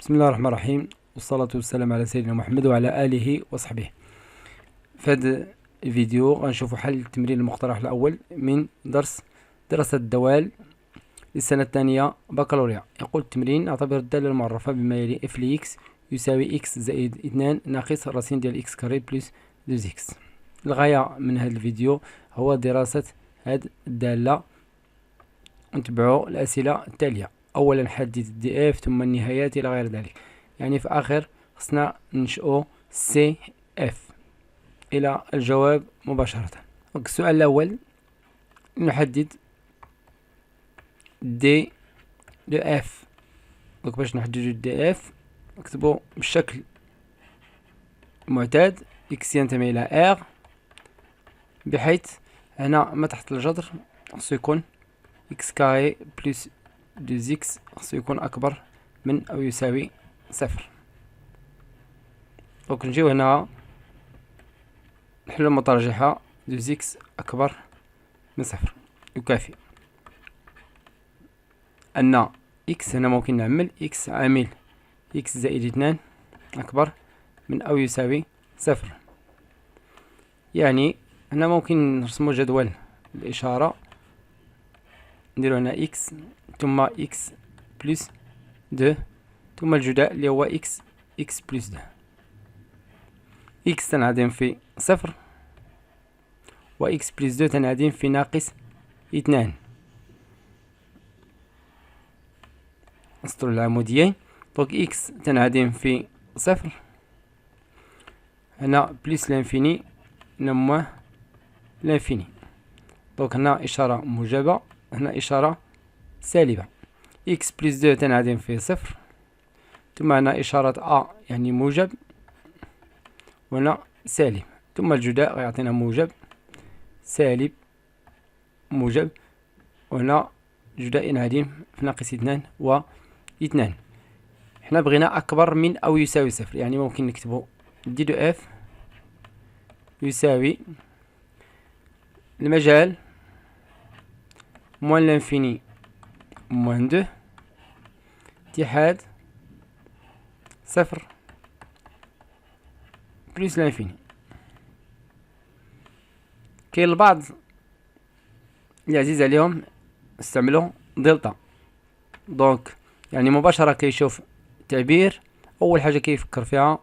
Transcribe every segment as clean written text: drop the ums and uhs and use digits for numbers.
بسم الله الرحمن الرحيم، والصلاة والسلام على سيدنا محمد وعلى آله وصحبه. في هذا الفيديو غنشوفوا حل التمرين المقترح الأول من دراسة الدوال للسنة الثانية بكالوريا. يقول التمرين: اعتبر الدالة المعرفة بما يلي اف لإكس يساوي إكس زائد 2 ناقص راسين ديال إكس كاري بلس 2 إكس. الغاية من هذا الفيديو هو دراسة هذه الدالة. نتبعوا الأسئلة التالية: اولا حدد الدي اف، ثم النهايات الى غير ذلك. يعني في اخر خصنا ننشئو سي اف الى الجواب مباشرة. السؤال الاول: نحدد دي دو اف. باش نحددو دي اف نكتبو بالشكل المعتاد: اكس ينتمي الى ار، بحيث هنا ما تحت الجذر خصو يكون اكس كاري بلس 2 إكس خصو يكون أكبر من أو يساوي صفر. دونك نجيو هنا نحلو المترجحة 2 إكس أكبر من صفر يكافي أن إكس، هنا ممكن نعمل إكس عامل إكس زائد 2 أكبر من أو يساوي صفر. يعني هنا ممكن نرسمو جدول الإشارة، نديرو هنا إكس ثم إكس بلس 2 ثم الجداء اللي هو إكس بلس 2. إكس تنعدم في صفر، وإكس بلس 2 تنعدم في ناقص 2. نسطر العموديين. دونك إكس تنعدم في صفر، هنا بلس لانفيني نما لانفيني. دونك هنا إشارة موجبة، هنا إشارة سالبة. إكس بلس 2 تنعدم في صفر، ثم هنا إشارة أ يعني موجب، وهنا سالب، ثم الجداء غيعطينا موجب سالب موجب، وهنا جداء ينعدم في ناقص 2 و 2. حنا بغينا أكبر من أو يساوي صفر، يعني ممكن نكتبو دي دو اف يساوي المجال موان لانفيني موان 2 اتحاد صفر بلس لانفيني. كاين البعض اللي عزيز عليهم استعملوا دلتا، دونك يعني مباشرة كيشوف تعبير أول حاجة كيفكر فيها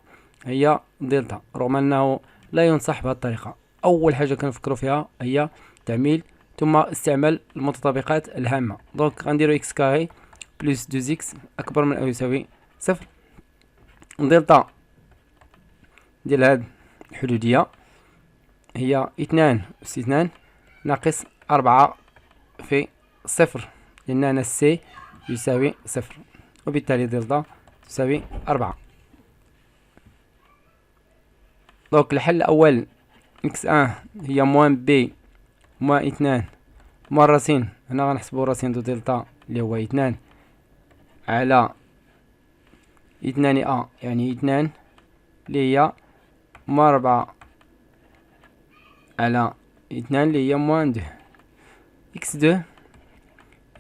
هي دلتا، رغم أنه لا ينصح بهذه الطريقة. أول حاجة كنفكروا فيها هي تعميل ثم استعمال المتطابقات الهامة. دونك غنديرو إكس كاري بلس 2 إكس أكبر من أو يساوي صفر. دلتا ديال هاد الحدودية هي 2 أس 2 ناقص 4 في صفر، لأن هنا سي يساوي صفر، وبالتالي دلتا تساوي 4. دونك الحل الأول إكس أن هي موان بي موان 2 موان راسين، هنا غنحسبو راسين دو دلتا اللي هو 2 على 2 أ يعني 2 اللي هي موان 4 على 2 اللي هي موان 2. إكس 2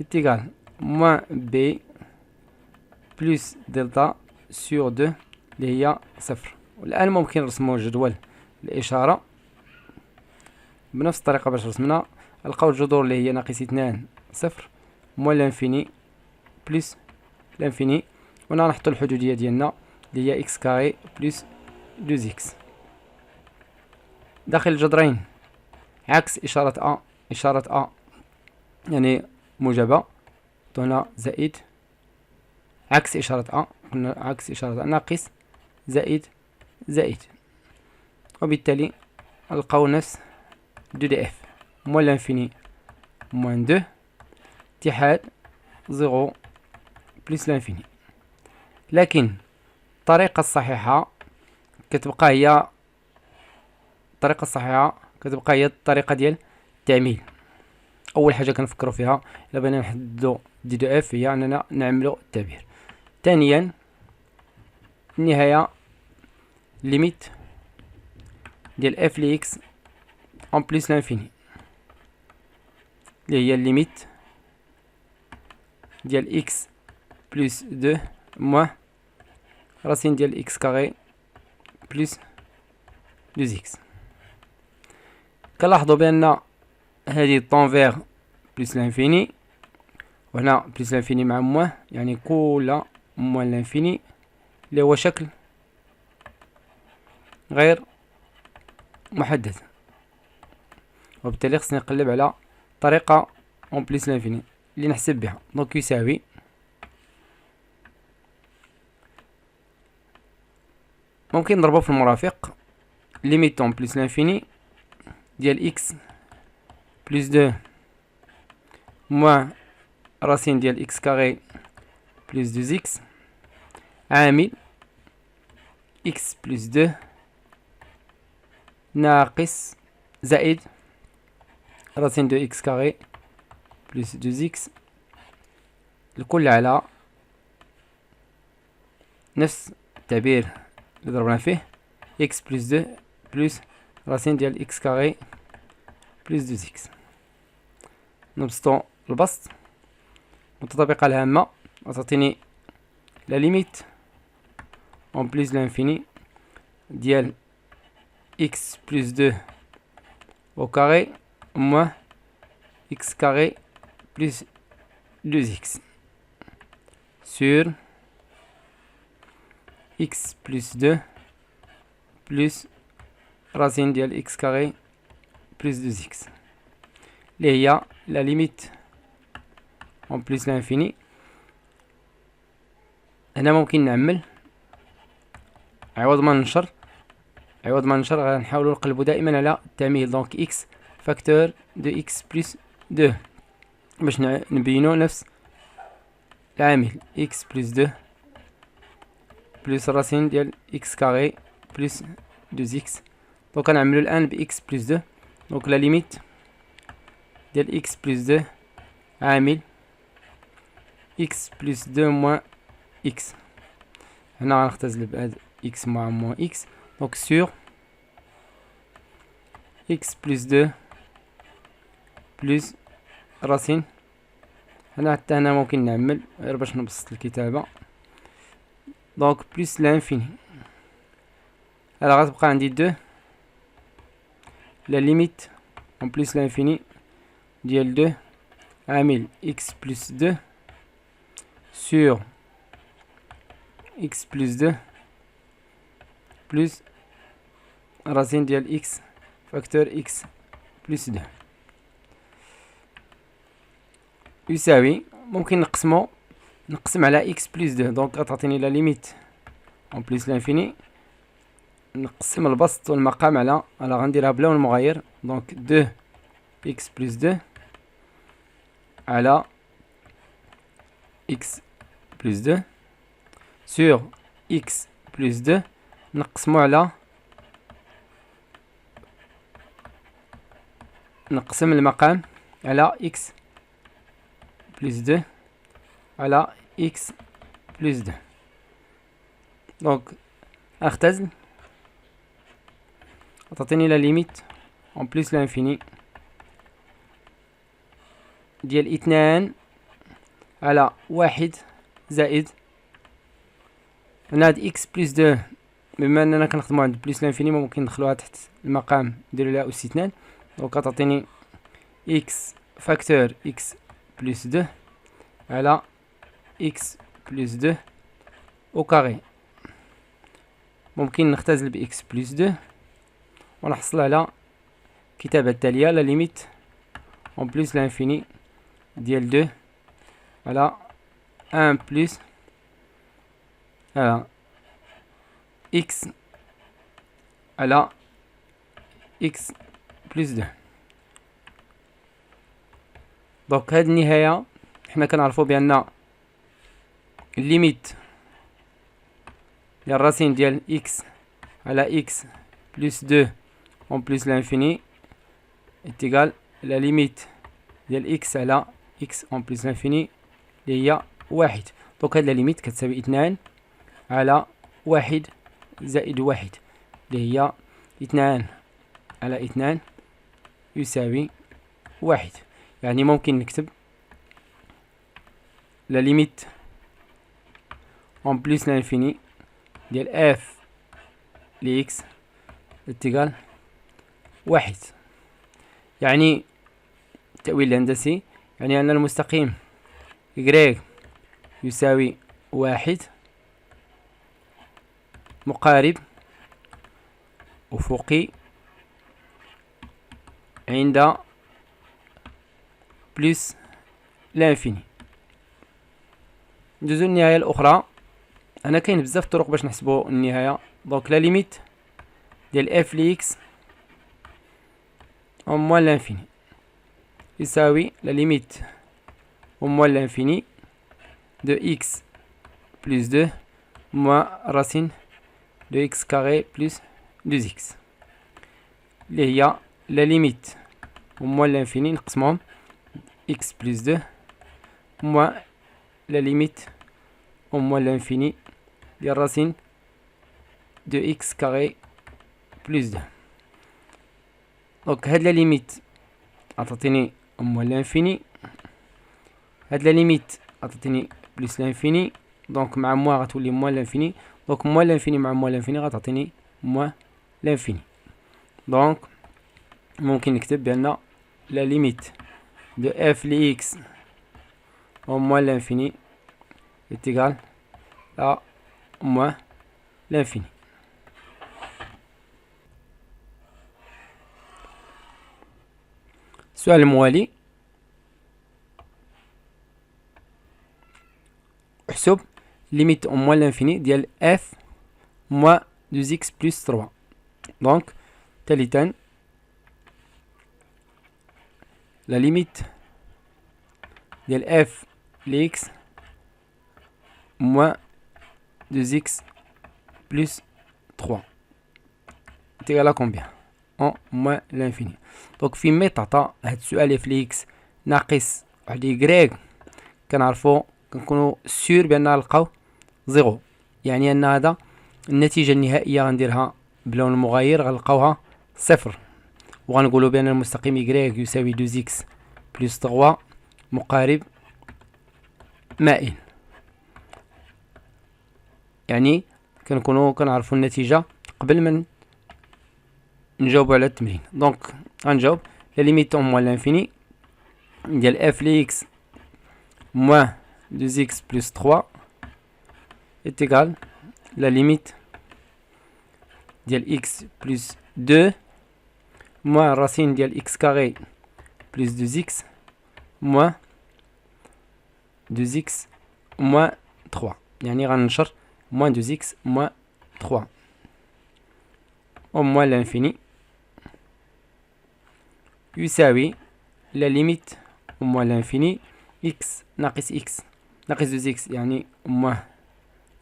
إتيغال موان بي بلس دلتا سور 2 اللي هي صفر. والآن ممكن نرسمو جدول الإشارة بنفس الطريقة. باش رسمنا نلقاو الجذور اللي هي ناقص 2 صفر موان لانفيني بلس لانفيني، وهنا نحطو الحدودية ديالنا اللي هي إكس كاري بلس 2 إكس. داخل الجذرين عكس إشارة أ يعني موجبة، هنا زائد، عكس إشارة أ قلنا عكس إشارة أ ناقص زائد زائد، وبالتالي نلقاو نفس دو دي اف موان لانفيني موان 2 اتحاد 0 بلس لانفيني. لكن الطريقة الصحيحة كتبقى هي الطريقة ديال التعميل. أول حاجة كنفكرو فيها إلا بغينا نحددو دي دو اف هي أننا نعملو التعبير. ثانيا النهاية ليميت ديال اف لإكس en plus l'infini اللي هي الليميت ديال x plus 2 moins راسين ديال إكس كاري بلس 2 إكس. كنلاحظوا بأن هذه طونفيغ بلس لانفيني، وهنا بلس لانفيني مع موان، يعني كل موان لانفيني اللي هو شكل غير محدد، وبالتالي خصني نقلب على طريقة اون بلس لانفيني اللي نحسب بها. دونك يساوي ممكن نضربو في المرافق ليميت اون بلس لانفيني ديال إكس بلس 2 موان راسين ديال إكس كاري بلس 2 إكس عامل إكس بلس 2 ناقص زائد راسين دو إكس كاري بلس 2 إكس الكل على نفس التعبير اللي ضربنا فيه إكس بلس 2 بلس راسين ديال إكس كاري بلس 2 إكس. نبسطو البسط والتطبيقة الهامة غتعطيني لا ليميت اون بلس لانفيني ديال إكس بلس 2 au carré moins x carré plus 2x sur x plus 2 plus racine ديال x carré plus 2x اللي هي la limite en plus l'infini. هنا ممكن نعمل عوض ما ننشر غنحاولوا نقلبوا دائما على التعميل. دونك اكس فاكتور دو اكس بلس 2 باش نبينو نفس العامل اكس بلس 2 بلس راسين ديال اكس كاري بلس 2 اكس. دونك غنعملو الان باكس بلس 2. دونك لا ليميت ديال اكس بلس 2 عامل اكس بلس 2 موان اكس. هنا غنختزل بهاد اكس مع موان اكس. دونك sur x plus 2 plus راسين. هنا حتى هنا ممكن نعمل غير باش نبسط الكتابة. دونك بلس لانفيني هلا غتبقى عندي 2 لا ليميت اون بلس لانفيني ديال 2 عامل x بلس 2 sur x بلس 2 بلس راسين ديال x فاكتور x بلس 2 يساوي ممكن نقسم على x بلس 2. دونك غتعطيني لا ليميت اون بلس لانفيني. نقسم البسط والمقام على غنديرها بلون مغاير. دونك 2 x بلس 2 على x بلس 2 sur x بلس 2 نقسم المقام على x بلس 2 على x بلس 2. دونك اختزل تعطيني لا ليميت اون بلس لانفيني ديال 2 على 1 زائد هنا هاد x بلس 2. بما اننا كنخدمو عند بلس لانفيني ممكن ندخلوها تحت المقام نديرو لها اس 2. دونك غتعطيني x فاكتور x بلس 2 على x بلس 2 او كاري. ممكن نختزل ب x بلس 2 ونحصل على الكتابة التالية لا ليميت اون بلس لانفيني ديال 2 على 1 بلس على x على x بلس 2. دونك هاد النهاية حنا كنعرفو بأن الليميت ديال الراسين ديال x على x بلس 2 اون بلس لانفيني اتيغال لا ليميت ديال x على x اون بلس لانفيني اللي هي 1. دونك هاد لا ليميت كتساوي 2 على 1 زائد 1 اللي هي 2 على 2 يساوي 1. يعني ممكن نكتب لا ليميت اون بلس لانفيني ديال اف لإكس اتجال 1. يعني التأويل الهندسي يعني أن المستقيم Y يساوي 1 مقارب أفقي عند بلس لانفيني. ندوزو النهاية الأخرى. أنا كاين بزاف طرق باش نحسبو النهاية. دونك لا ليميت ديال اف لإكس أو موان لانفيني يساوي لا ليميت أو موان لانفيني دو إكس بلس 2 موان راسين دو إكس كاري بلس 2 إكس اللي هي لا ليميت أو موان لانفيني نقسمهم إكس بلس 2 موان لا ليميت أو موان لانفيني ديال راسين دو إكس كاري بلس 2. دونك هاد لا ليميت عطاتيني موان لانفيني، هاد لا ليميت عطاتيني بلس لانفيني، دونك مع موان غتولي موان لانفيني، دونك موان لانفيني مع موان لانفيني غتعطيني موان لانفيني. دونك ممكن نكتب بأن لا ليميت دو اف لإكس أو موان لانفيني اتيغال à moins l'infini. السؤال الموالي احسب ليميت au moins l'infini ديال f moins 2x plus 3. دونك ثالثا لا ليميت ديال f لx moins 2x plus 3 est égal à combien en moins l'infini. دونك فيما تعطى هاد السؤال f لx ناقص واحد y كنعرفو كنكونو سور بان نلقاو زيرو، يعني ان هذا النتيجة النهائية غنديرها بلون المغاير غنلقاوها صفر، وغنقولو بان المستقيم y يساوي 2x plus 3 مقارب مائل. يعني كنكونو كنعرفو النتيجة قبل ما نجاوبو على التمرين. دونك غنجاوب لا ليميت اون موان لانفيني ديال اف لإكس موان 2x plus 3 est égal la limite ديال x plus 2 moins racine ديال x carré plus 2x moins 2x moins 3، يعني غننشر moins 2x moins 3 au moins l'infini يساوي la limite au moins l'infini x ناقص x ناقص 2x يعني moins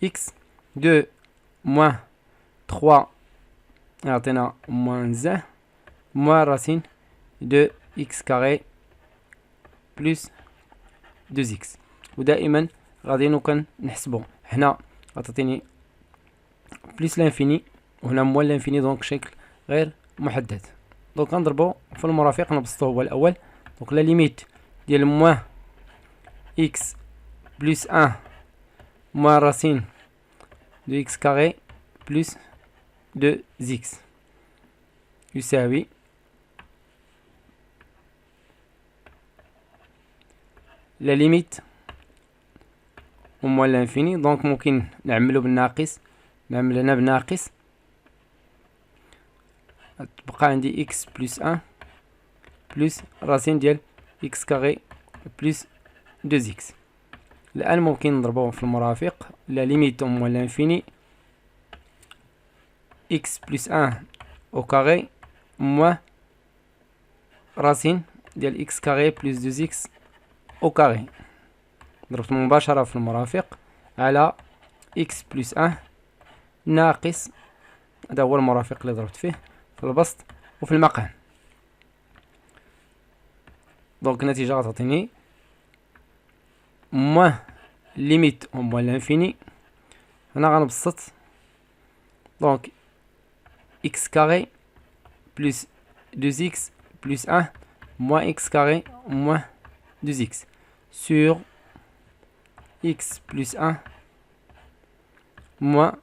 x 2 moins 3 يعطينا moins 1 moins racine de x carré plus 2x. ودائما غادي نكون نحسبو هنا غتعطيني بلس لانفيني وهنا موان لانفيني، دونك شكل غير محدد. دونك غنضربو في المرافق نبسطو هو الاول. دونك لا ليميت ديال موان x plus 1 moins racine de x carré plus 2x يساوي لا ليميت au moins l'infini. دونك ممكن نعملو بالناقص، نعمل هنا بناقص تبقى عندي x plus 1 plus racine ديال x carré plus 2x. الآن ممكن نضربوه في المرافق لا ليميت au moins l'infini x plus 1 au carré moins racine ديال x carré plus 2x au carré. ضربت مباشرة في المرافق على x plus 1 ناقص، هذا هو المرافق اللي ضربت فيه في البسط وفي المقام. دونك النتيجة غتعطيني موان ليميت او موان لانفيني. هنا غنبسط دونك x carré plus 2x plus 1 moins x carré moins 2x sur x plus 1 moins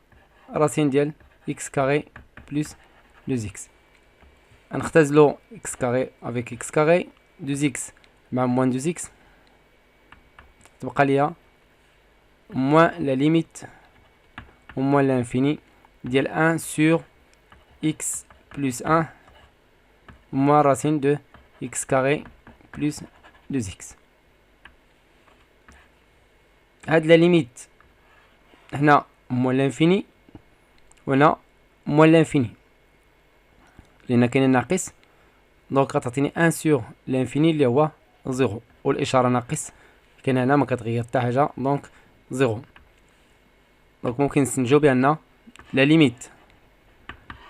راسين ديال x كاري بلس 2x. غنختزلو x كاري افيك x كاري 2x مع موان 2x، تبقى ليا موان لا ليميت و موان لانفيني ديال 1 sur x plus 1 موان راسين de x كاري plus 2x. هاد لا ليميت هنا موان لانفيني وهنا موان لانفيني لان كاين ناقص، دونك غتعطيني 1 sur لانفيني اللي هو 0 والاشاره ناقص كاين هنا ما كتغير حتى حاجه دونك 0. دونك ممكن نستنتجو بان لا ليميت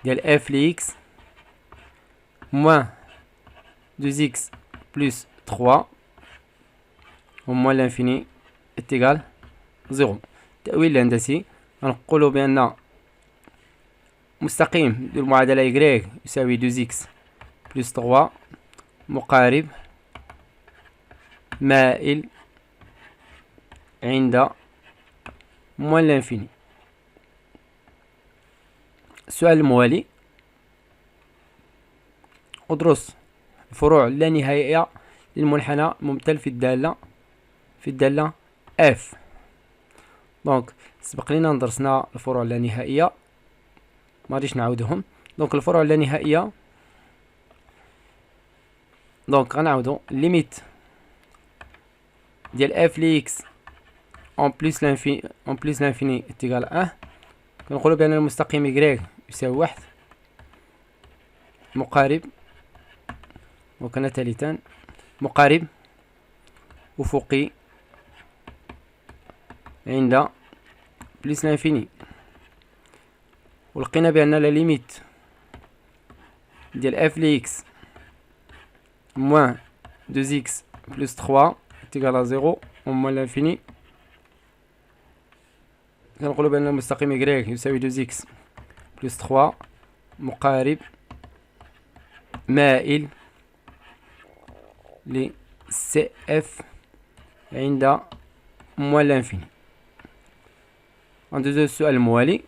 ديال اف ل x موان 2x بلس 3 و موان لانفيني اتيغال 0. التأويل الهندسي غنقولو بان مستقيم ديال المعادله y يساوي 2x بلس 3 مقارب مائل عند موان لانفيني. السؤال الموالي: ادرس الفروع اللانهائية للمنحنى الممثل في الدالة f. دونك سبق لينا درسنا الفروع اللانهائية، ما غاديش نعاودهم. دونك الفروع اللانهائية، دونك غنعاودو ليميت ديال f ل x en plus l'infini est égal à 1. كنقولو بأن المستقيم y يساوي 1 مقارب، وكان ثالثا مقارب أفقي عند بلس لانفيني. ولقينا بأن لا ليميت ديال f ل x moins 2x plus 3 est égal à 0 au moins l'infini. كنقولو بأن المستقيم y يساوي 2x plus 3 مقارب مائل ل CF عند موان لانفيني. ندوزو السؤال الموالي: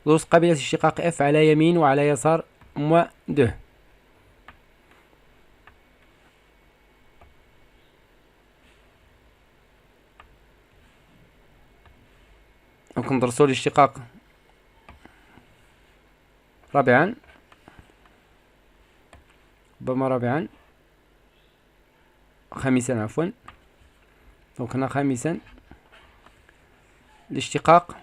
درس قابلة اشتقاق F على يمين وعلى يسار موان 2. دونك ندرسو الاشتقاق رابعا، خامسا عفوا. دونك هنا خامسا الاشتقاق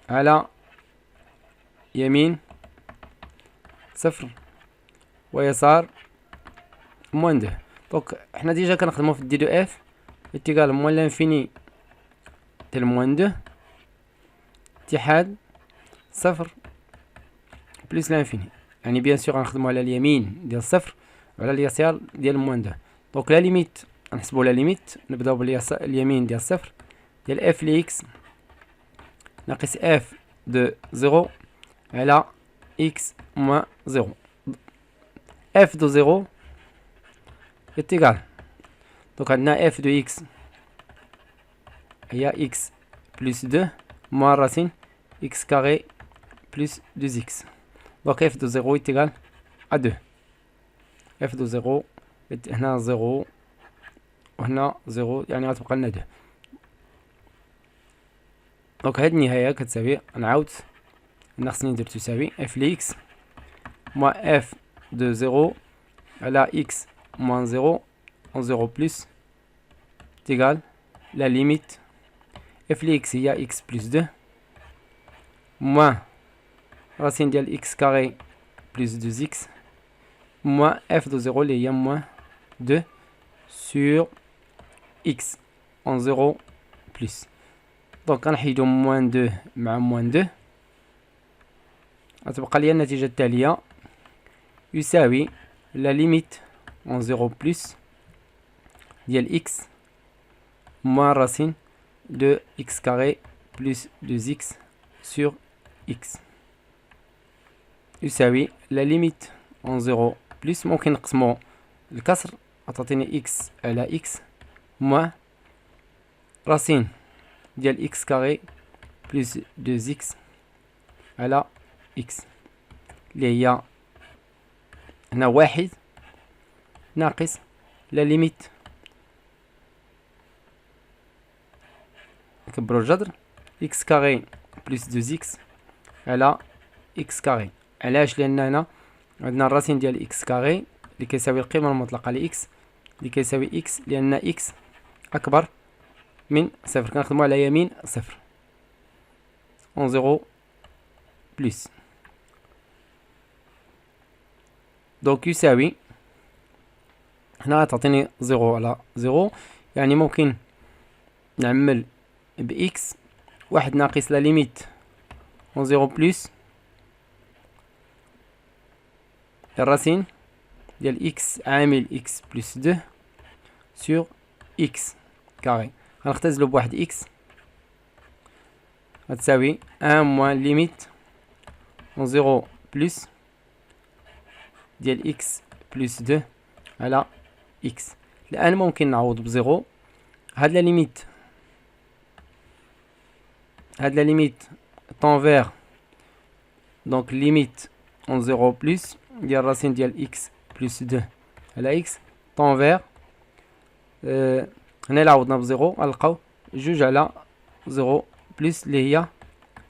على يمين 0 ويسار موان 2. دونك حنا ديجا كنخدمو في دي دو اف اتيغال موان لانفيني ديال موان 2 اتحاد 0 بلس لانفيني، يعني بيان سور غنخدمو على اليمين ديال 0 وعلى اليسار ديال موان 2. دونك لا ليميت غنحسبو لا ليميت، نبداو باليسار اليمين ديال 0 ديال اف ل x ناقص اف دو 0 على x موان 0. اف دو 0 est égal، donc عندنا f de x هي x plus 2 moins racine x carré plus 2x. donc f de 0 est égal à 2. f de 0 هنا 0 وهنا 0 يعني غتبقى لنا 2. دونك هاد النهاية كتساوي، نعاود هنا خصني ندير تساوي f ل x moins f de 0 على x moins 0 en 0 plus est égal la limite f ل x هي x plus 2 moins racine ديال x carré plus 2x moins f de 0 اللي هي moins 2 sur x en 0 plus. دونك غنحيدو moins 2 مع moins 2، غتبقى ليا النتيجة التالية يساوي la limite en 0 plus ديال x moins racine de x carré plus 2x sur x يساوي la limite en 0 plus. ممكن نقسمو الكسر تعطيني إكس على إكس موان راسين ديال إكس كاري بلس 2 إكس على إكس، اللي هي هنا واحد ناقص لا ليميت نكبرو الجذر إكس كاري بلس 2 إكس على إكس كاري. علاش؟ لأن هنا عندنا الراسين ديال إكس كاري اللي كيساوي القيمة المطلقة لإكس اللي كيساوي إكس، لأن إكس أكبر من صفر، كنخدمو على يمين صفر اون زيرو بلس. دونك يساوي هنا تعطيني زيرو على زيرو، يعني ممكن نعمل بإكس واحد ناقص لا ليميت اون زيرو بلس الراسين ديال إكس عامل إكس بلس 2 سور إكس كاري، غنختزلو بواحد إكس غتساوي ان موان ليميت اون زيرو بلس ديال إكس بلس 2 على إكس. الآن ممكن نعوض بزيرو. هاد لا ليميت طونفير، دونك ليميت اون زيرو بلس ديال الراسين ديال إكس بلس 2 على إكس طونفير هنا إلا عوضنا بزيرو غنلقاو جوج على زيرو بلس اللي هي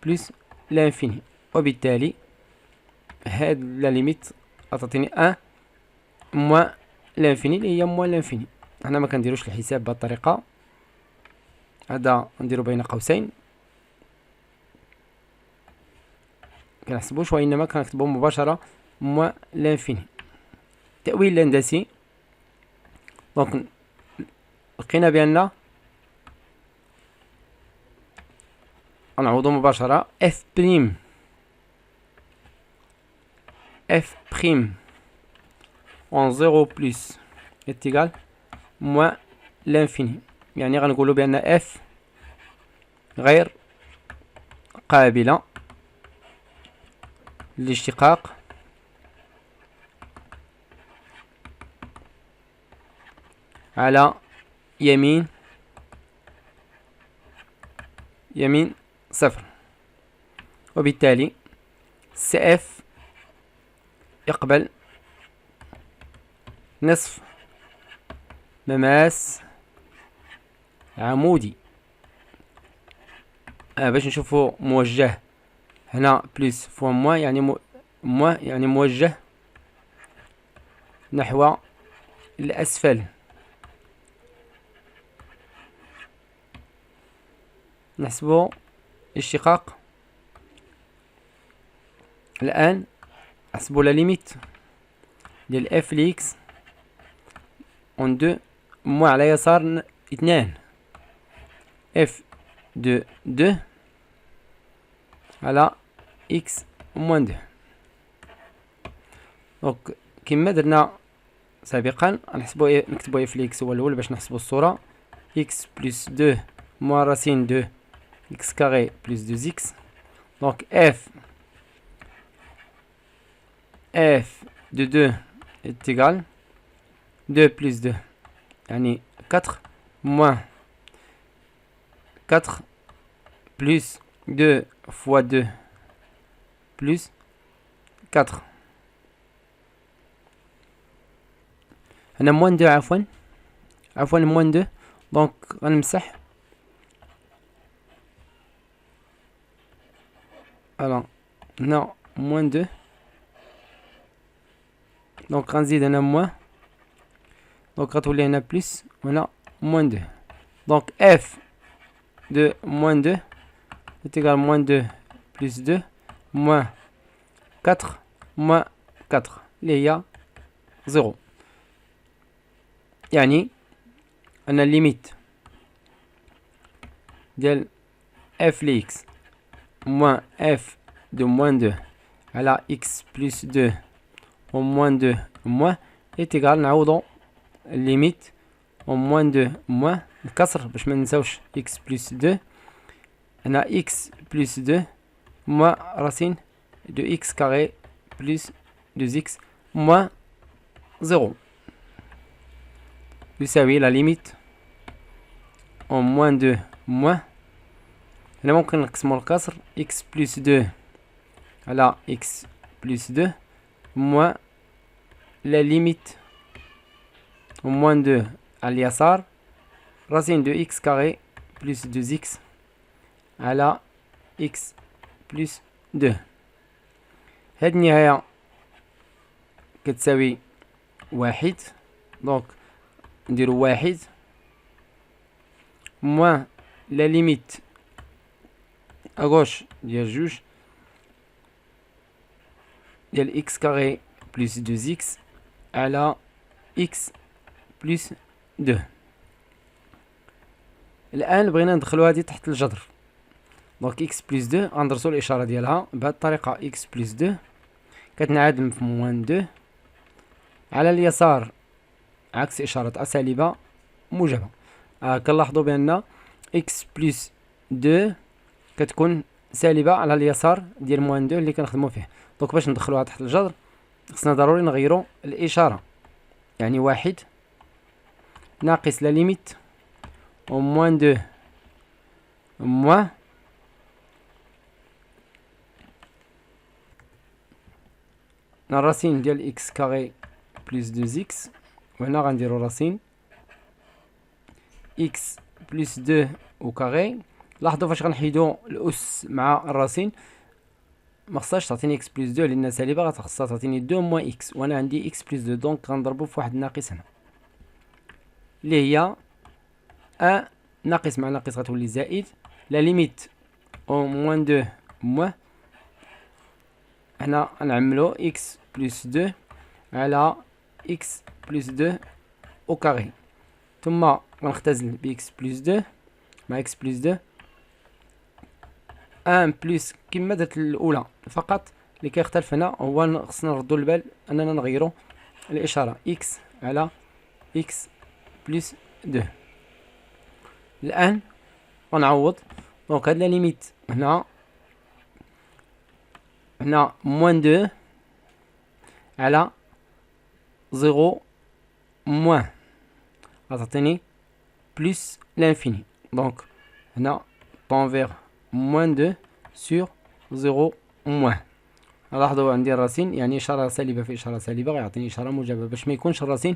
بلس لانفيني، وبالتالي هاد لا ليميت غتعطيني ان موان لانفيني اللي هي موان لانفيني. هنا ما كنديروش الحساب بهاد الطريقة، هذا نديرو بين قوسين كنحسبوش، وإنما كنكتبو مباشرة موان لانفيني. التأويل الهندسي دونك لقينا بأن غنعوضو مباشرة اف بريم اون زيرو بلس اتيغال موان لانفيني، يعني غنقولو بأن اف غير قابلة للاشتقاق على يمين صفر، وبالتالي سي اف يقبل نصف مماس عمودي. باش نشوفو موجه هنا بلس فوا موان، يعني يعني موجه نحو الأسفل. نحسبو اشتقاق. الآن نحسبو لا ليميت ديال اف لإكس اون دو موان على يسار 2 اف دو 2 على إكس موان 2. دونك كما درنا سابقا نكتبو اف لإكس هو الأول باش نحسبو الصورة، إكس بلس 2 موان راسين 2 إكس كاري بلس 2 إكس. دونك اف دو 2 est égal 2 plus 2 يعني 4 moins 4 plus 2 fois 2 plus 4. هنا موان 2 عفوا موان 2. دونك غنمسح هنا موان 2. دونك غنزيد هنا موان، دونك غتولي هنا بلس وهنا موان 2. دونك اف دو موان 2 تيغال موان 2 بلس 2 موان 4 موان 4 اللي هي 0. يعني أن الليميت ديال اف لإكس موان اف دو موان 2 على إكس بلس 2 و موان 2 موان إيتيغال نعوضو الليميت و موان 2 موان الكسر باش ما ننساوش إكس بلس 2 هنا إكس بلس 2 موان راسين دو إكس كاري بلس 2 إكس موان 0. يساوي لا ليميت اون موان دو موان. هنا ممكن نقسمو الكسر اكس بلس دو على اكس بلس دو موان لا ليميت اون موان دو على اليسار راسين دو اكس كاري بلس دو اكس على اكس بلس دو. هاد النهاية كتساوي واحد، دونك نديرو واحد موان لا ليميت اغوش ديال جوج ديال اكس كاري بلس دو اكس على اكس بلس دو. الان بغينا ندخلو هادي تحت الجذر، دونك اكس بلس دو غندرسو الاشاره ديالها بهاد الطريقه. اكس بلس دو كتنعدم في موان دو على اليسار عكس اشاره سالبه موجبه. كنلاحظوا بان اكس بلس دو كتكون سالبه على اليسار ديال موان دو اللي كنخدمو فيه. دونك باش ندخلوها تحت الجذر خصنا ضروري نغيرو الاشاره، يعني واحد ناقص لا ليميت او موان دو موان الراسين ديال اكس كاري بلس دو اكس، وهنا غنديرو راسين اكس بلس دو او كاري. لاحظوا فاش غنحيدو الاس مع الراسين ما خصهاش تعطيني اكس بلس دو لان سالبه، خصها تعطيني دو موان اكس، وانا عندي اكس بلس دو، دونك غنضربو في واحد الناقص هنا اللي هي ان ناقص مع ناقص غتولي زائد لا ليميت او موان دو موان. هنا غنعملو اكس بلس دو على اكس بلس دو او كاري، ثم غنختزل باكس بلس دو مع اكس بلس دو ان بلس كما درت الاولى، فقط اللي كيختلف هنا هو خصنا نردو البال اننا نغيرو الاشاره اكس على اكس بلس دو. الان غنعوض، دونك هاد لا ليميت هنا موان دو على زيرو موان غتعطيني بلس لانفيني، دونك هنا طونفيغ موان دو سور زيرو موان. لاحظوا عندي الراسين يعني اشاره سالبه في اشاره سالبه غيعطيني اشاره موجبه باش ما يكونش الراسين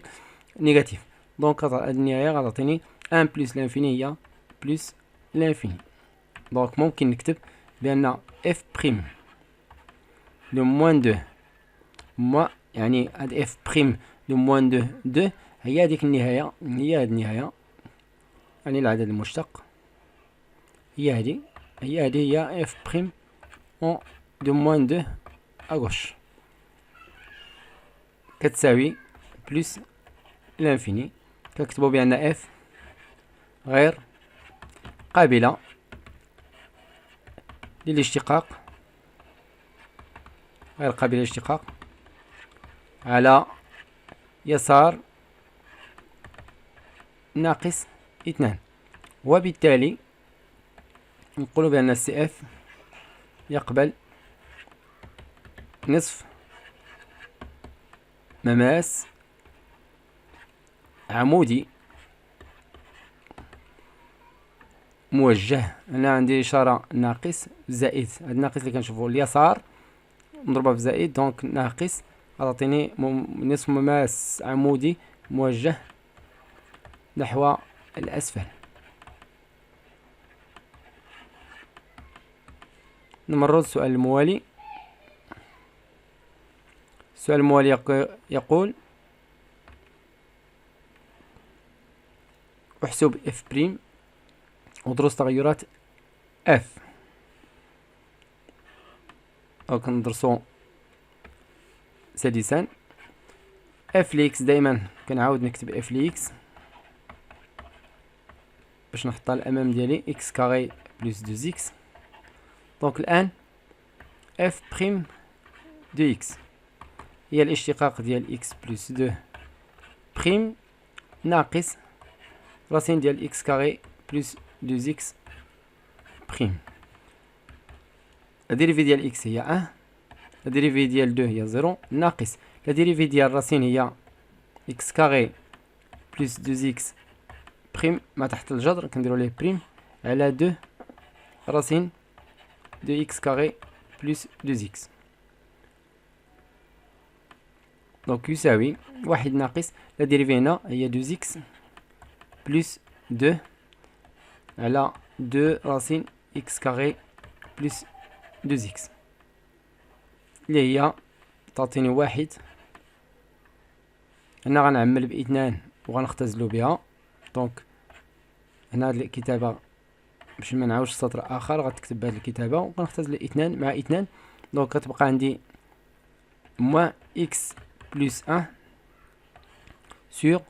نيجاتيف. دونك هاد النهايه غتعطيني ان بلس لانفيني هي بلس لانفيني. دونك ممكن نكتب بان اف بريم لو موان دو موان، يعني هاد اف بريم لو موان دو دو هي هذيك النهايه، هي هاد النهايه يعني العدد المشتق، هي هذه هي اف بريم اون دو موان دو اغوش كتساوي بلس لانفيني. كنكتبو بان اف غير قابله للاشتقاق، غير قابله للاشتقاق على يسار ناقص 2، وبالتالي نقول بأن السي اف يقبل نصف مماس عمودي موجه. انا عندي اشاره ناقص زائد، هاد الناقص اللي كنشوفو اليسار نضربها في زائد، دونك ناقص غتعطيني نصف مماس عمودي موجه نحو الاسفل. نمرر السؤال الموالي. السؤال الموالي يقول احسب اف بريم ودرس تغيرات اف. او كندرسو سادسا اف ليكس، دائما كنعاود نكتب اف ليكس باش نحطها الامام ديالي اكس كاري بلس دو اكس. دونك الان اف بريم دو اكس هي الاشتقاق ديال اكس بلس دو بريم ناقص راسين ديال اكس كاري بلس دو اكس بريم. لا ديريفي ديال اكس هي 1، لا ديريفي ديال 2 هي 0 ناقص لا ديريفي ديال راسين هي اكس كاري بلس 2x بريم ما تحت الجذر كنديرو ليه بريم على 2 راسين 2x كاري بلس 2x. دونك يساوي واحد ناقص لا ديريفي هنا هي 2x بلس 2 على 2 راسين x كاري بلس 2x اللي هي تعطيني واحد. هنا غنعمل باثنان وغنختزلو بها. دونك هنا هاد الكتابة باش ما نعاودش سطر اخر غتكتب بهاد الكتابة وغنختزل اثنان مع اثنان. دونك غتبقى عندي موان x بلس 1 sur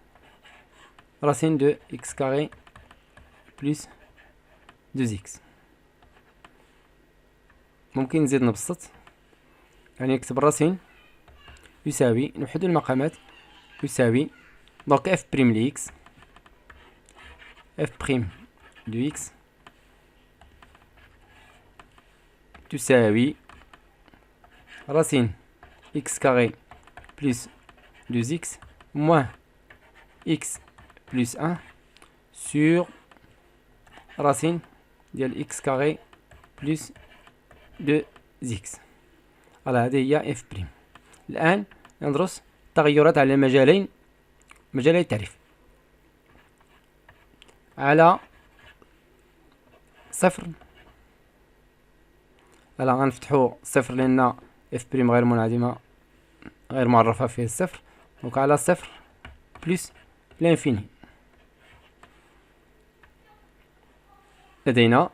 racine de x carré plus 2x. ممكن نزيد نبسط يعني نكتب الراسين يساوي نوحدو المقامات يساوي دونك اف بريم ل x اف بريم دو x تساوي راسين x كاري plus 2x moins x plus 1 sur racine ديال x كاري plus 2x. فوالا هذه هي f بريم. الآن ندرس تغيرات على مجالي التعريف. على صفر هلا غنفتحو صفر لأن f بريم غير منعدمة غير معرفة فيه الصفر. دونك على صفر بلس لانفيني لدينا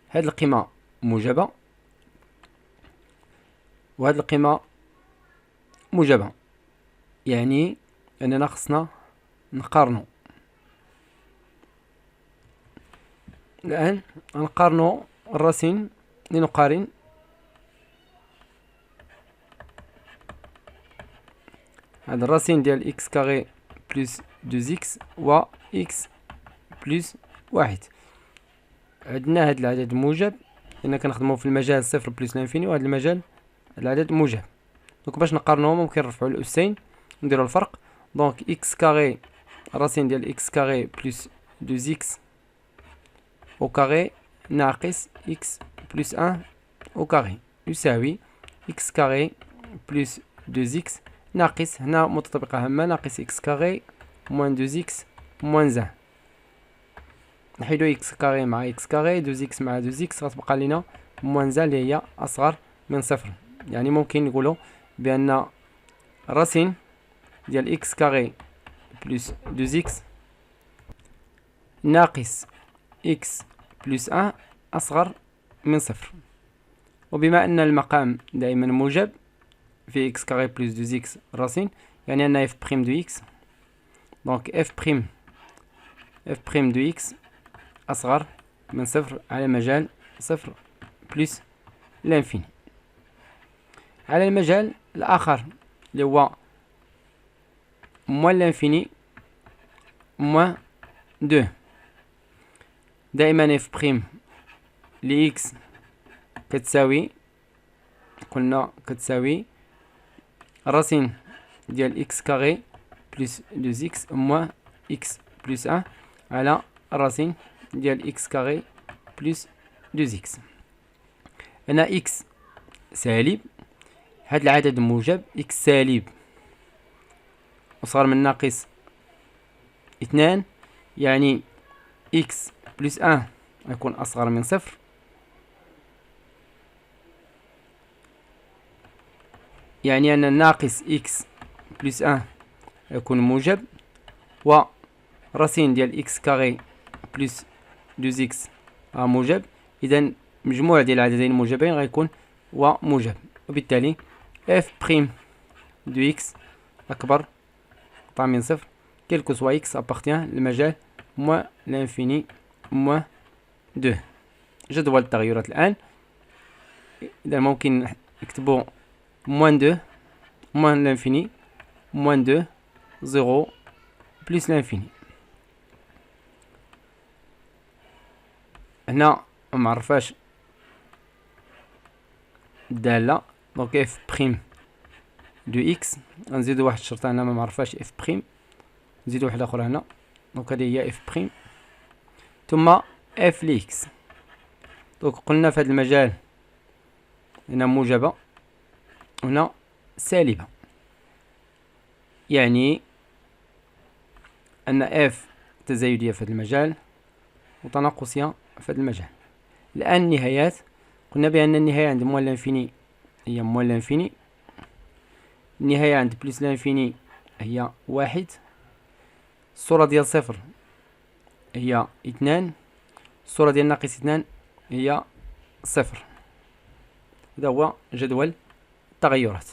هاد القيمة موجبة وهاد القيمة موجبة، يعني أننا خصنا نقارنو. الآن نقارنو الراسين لنقارن هاد الراسين ديال x كاري بلس 2x و x بلس واحد. عندنا هاد العدد موجب لأن كنخدمو في المجال صفر بلس لانفيني، وهاد المجال العدد موجب. دونك باش نقارنو ممكن نرفعو الأسين نديرو الفرق. دونك x كاري الراسين ديال x كاري بلس 2x au carré ناقص x بلس 1 au carré يساوي x كاري بلس 2x ناقص هنا متطابقة هامة ناقص x كاري موان 2x موان 1. نحيدو x كاري مع x كاري 2x مع 2x غتبقى لينا موان 1 اللي هي أصغر من صفر. يعني ممكن نقولو بأن راسين ديال x كاري بلس 2x ناقص x بلس 1 أصغر من صفر. وبما أن المقام دائما موجب في x كاري بلس 2x راسين، يعني أن f بريم دو x دونك f بريم دو x أصغر من صفر على مجال صفر بلس لانفيني. على المجال الآخر اللي هو موان لانفيني موان 2، دائما f بريم ل x كتساوي قلنا كتساوي الراسين ديال x كاري بلس 2x موان x بلس 1 على الراسين ديال x كاري بلس 2x. هنا x سالب، هاد العدد موجب x سالب أصغر من ناقص 2، يعني x بلس 1 يكون أصغر من صفر. يعني أن ناقص x بلس 1 يكون موجب، وراسين ديال x كاري بلس 2x موجب. إذا مجموع ديال العددين الموجبين غيكون موجب، وبالتالي f بريم دو x أكبر من صفر كيلكو سوا x أبارتيان للمجال موان لانفيني موان 2. جدول التغيرات الآن إذا ممكن نكتبو موان 2 موان لانفيني موان 2 0 بلس لانفيني. هنا معرفاش الدالة دونك اف بريم دو اكس. غنزيدو واحد الشرطة هنا ما معرفاش اف بريم، نزيدو واحدة اخرى هنا، دونك هذه هي اف بريم ثم اف ليكس. دونك قلنا في هذا المجال هنا موجبة هنا سالبة، يعني أن اف تزايدية في هذا المجال وتناقصية في هذا المجال. الآن النهايات، قلنا بأن النهاية عند موال لانفيني هي موال لانفيني، النهاية عند بلس لانفيني هي واحد، الصورة ديال صفر هي اثنان، الصورة ديال ناقص اثنان هي صفر. هذا هو جدول التغيرات.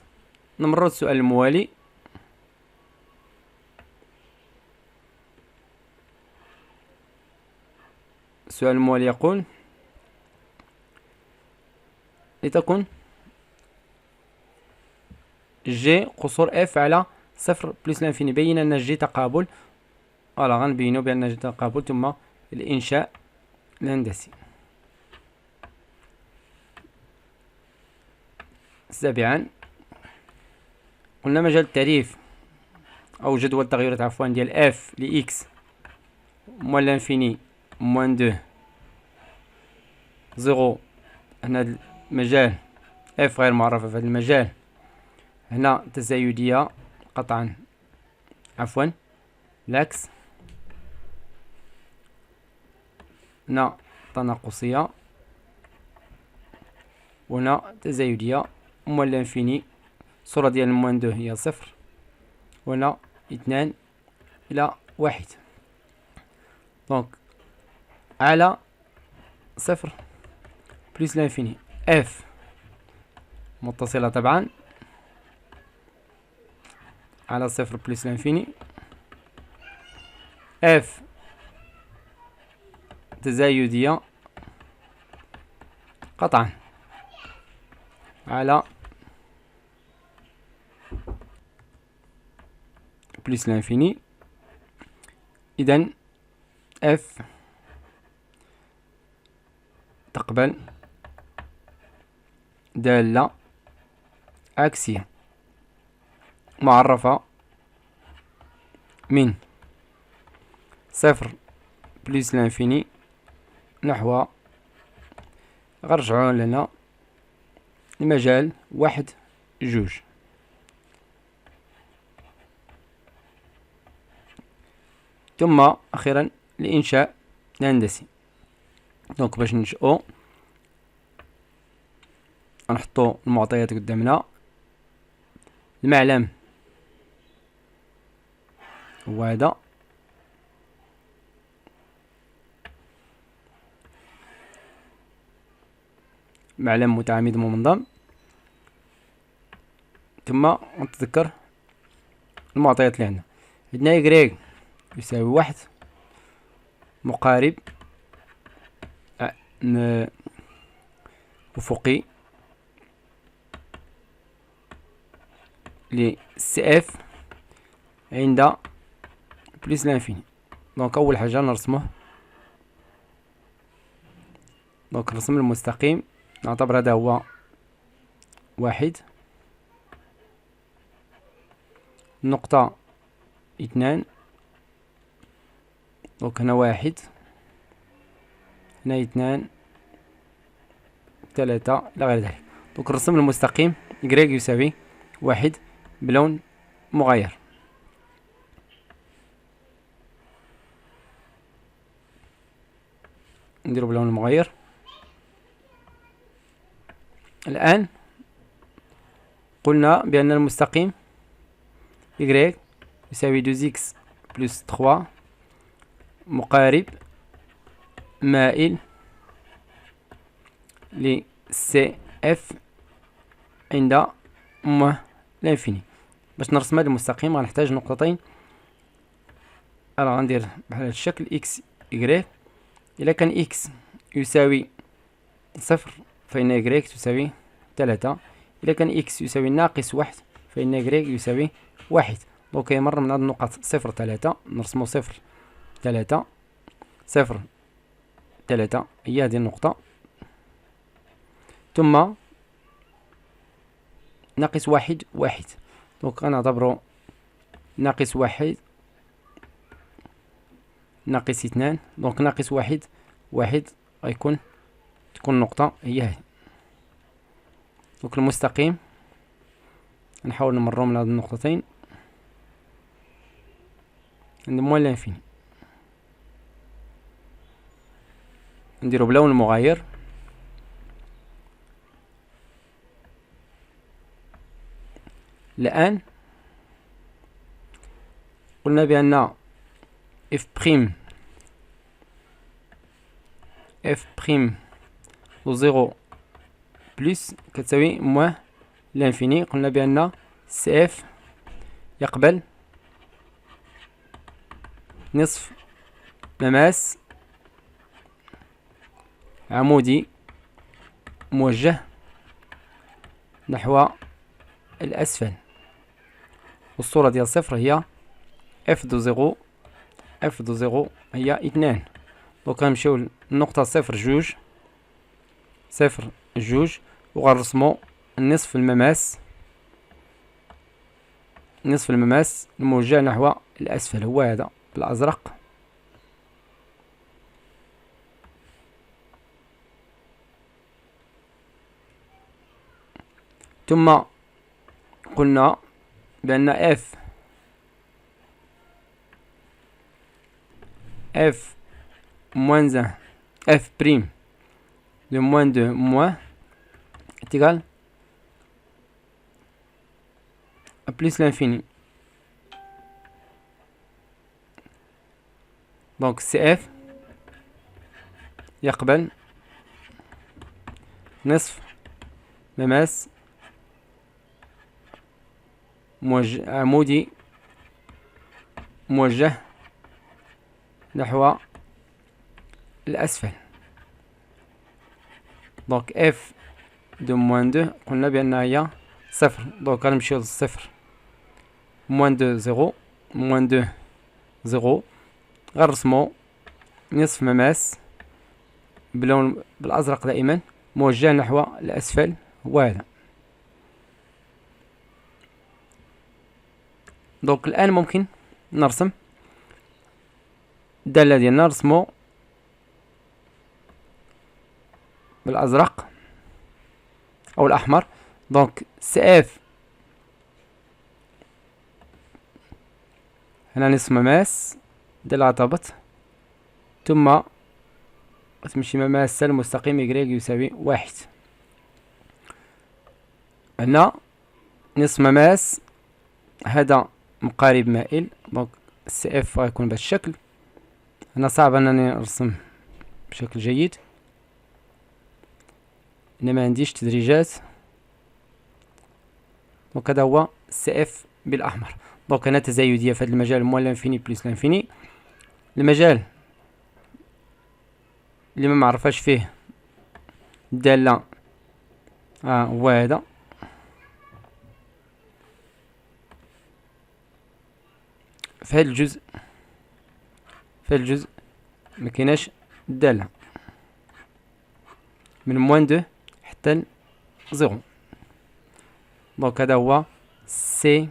نمرر السؤال الموالي. السؤال الموالي يقول: لتكن جي قصور اف على صفر بلس لانفيني، بين أن جي تقابل. فوالا غنبينو بأن جي تقابل ثم الإنشاء الهندسي. سابعا، قلنا مجال التعريف أو جدول التغيرات عفوا ديال اف لإكس موان لانفيني موان دو زيرو. هنا المجال اف غير معرفة في هذا المجال، هنا تزايدية قطعا عفوا العكس، هنا تناقصية وهنا تزايدية. موان لانفيني الصورة ديال موان دو هي صفر، وهنا اثنان إلى واحد، دونك على صفر بلس لانفيني اف متصلة طبعا على صفر بلس لانفيني، اف تزايدية قطعا على بلس لانفيني. إذن اف تقبل دالة عكسية معرفة من صفر بلس لانفيني نحو، غنرجعو لنا المجال واحد جوج. ثم أخيرا الإنشاء الهندسي. دونك باش ننشئو غنحطو المعطيات قدامنا. المعلم هو هذا، معلم متعامد ومنظم. ثم نتذكر المعطيات اللي عندنا يكريك يساوي واحد مقارب أفقي ل سي اف عند بلس لانفيني. دونك أول حاجة نرسمه، دونك الرسم المستقيم نعتبر هذا هو واحد، نقطة اثنان، دونك هنا واحد، هنا اثنان، ثلاثة إلى غير ذلك. دونك الرسم المستقيم يكريك يساوي واحد بلون مغاير. نديرو بلون مغاير. الآن قلنا بأن المستقيم y يساوي 2x بلس 3 مقارب مائل ل CF عند لانفيني. باش نرسم هذا المستقيم غنحتاج نقطتين. غندير بحال هذا الشكل x y. إلا كان x يساوي صفر فإن y تساوي 3. إلا كان x يساوي ناقص واحد فإن y يساوي واحد. دونك يمر من هاد النقط صفر 3، نرسمو صفر 3 صفر 3 هي هذه النقطة. ثم ناقص واحد واحد، دونك غنعتبرو ناقص واحد ناقص اثنان، دونك ناقص واحد واحد غيكون تكون النقطة هي هذه. دونك المستقيم نحاول نمرو من هاد النقطتين عند موان لانفيني، نديرو بلون مغاير. الآن قلنا بأن اف بريم دو زيرو بلس كتساوي موان لانفيني. قلنا بأن سي اف يقبل نصف مماس عمودي موجه نحو الأسفل، والصورة ديال صفر هي اف دو زيرو هي اثنان. دونك غنمشيو للنقطة صفر جوج وغنرسمو نصف المماس الموجه نحو الأسفل، هو هذا بالأزرق. ثم قلنا بأن اف موان اف بريم de moins de moins est égal à plus l'infini. Donc CF يقبل نصف مماس عمودي موجه نحو الأسفل. دونك اف دو موان دو قلنا بأنها هي صفر، دونك غنمشيو للصفر موان دو زيرو غنرسمو نصف مماس بلون بالأزرق دائما موجه نحو الأسفل، هو هذا. دونك الآن ممكن نرسم الدالة ديالنا، نرسمو بالأزرق أو الأحمر. دونك سي اف هنا نصف مماس ديال العطبة، ثم تمشي مماس سالب مستقيم إكغيك يساوي واحد. هنا نصف مماس هذا مقارب مائل، دونك سي اف غيكون بهذا الشكل. هنا صعب أنني نرسم بشكل جيد، أنا ما عنديش تدريجات. دونك هذا هو سي اف بالأحمر. دونك هنا تزايدية في هذا المجال موان لانفيني بلس لانفيني. المجال اللي ما معرفاش فيه الدالة هو هذا، في هذا الجزء ما كايناش الدالة من موان دو حتى زيرو. دونك هذا هو سي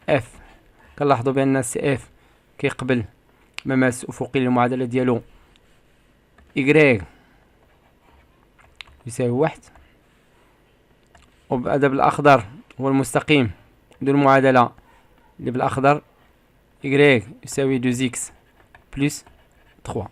اف. كنلاحظوا بان سي اف كيقبل مماس افقي للمعادلة ديالو إكغيك يساوي واحد، وبهذا بالأخضر هو المستقيم ديال المعادلة اللي بالأخضر إكغيك يساوي 2x بلس 3.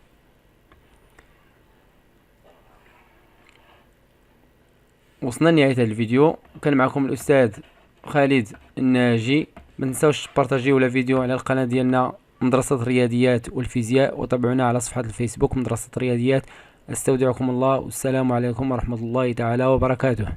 وصلنا لنهاية هذا الفيديو، كان معكم الأستاذ خالد الناجي. ما تنساوش تبارطاجيو الفيديو على القناة ديالنا مدرسة الرياضيات والفيزياء، وتابعونا على صفحة الفيسبوك مدرسة الرياضيات. استودعكم الله والسلام عليكم ورحمة الله تعالى وبركاته.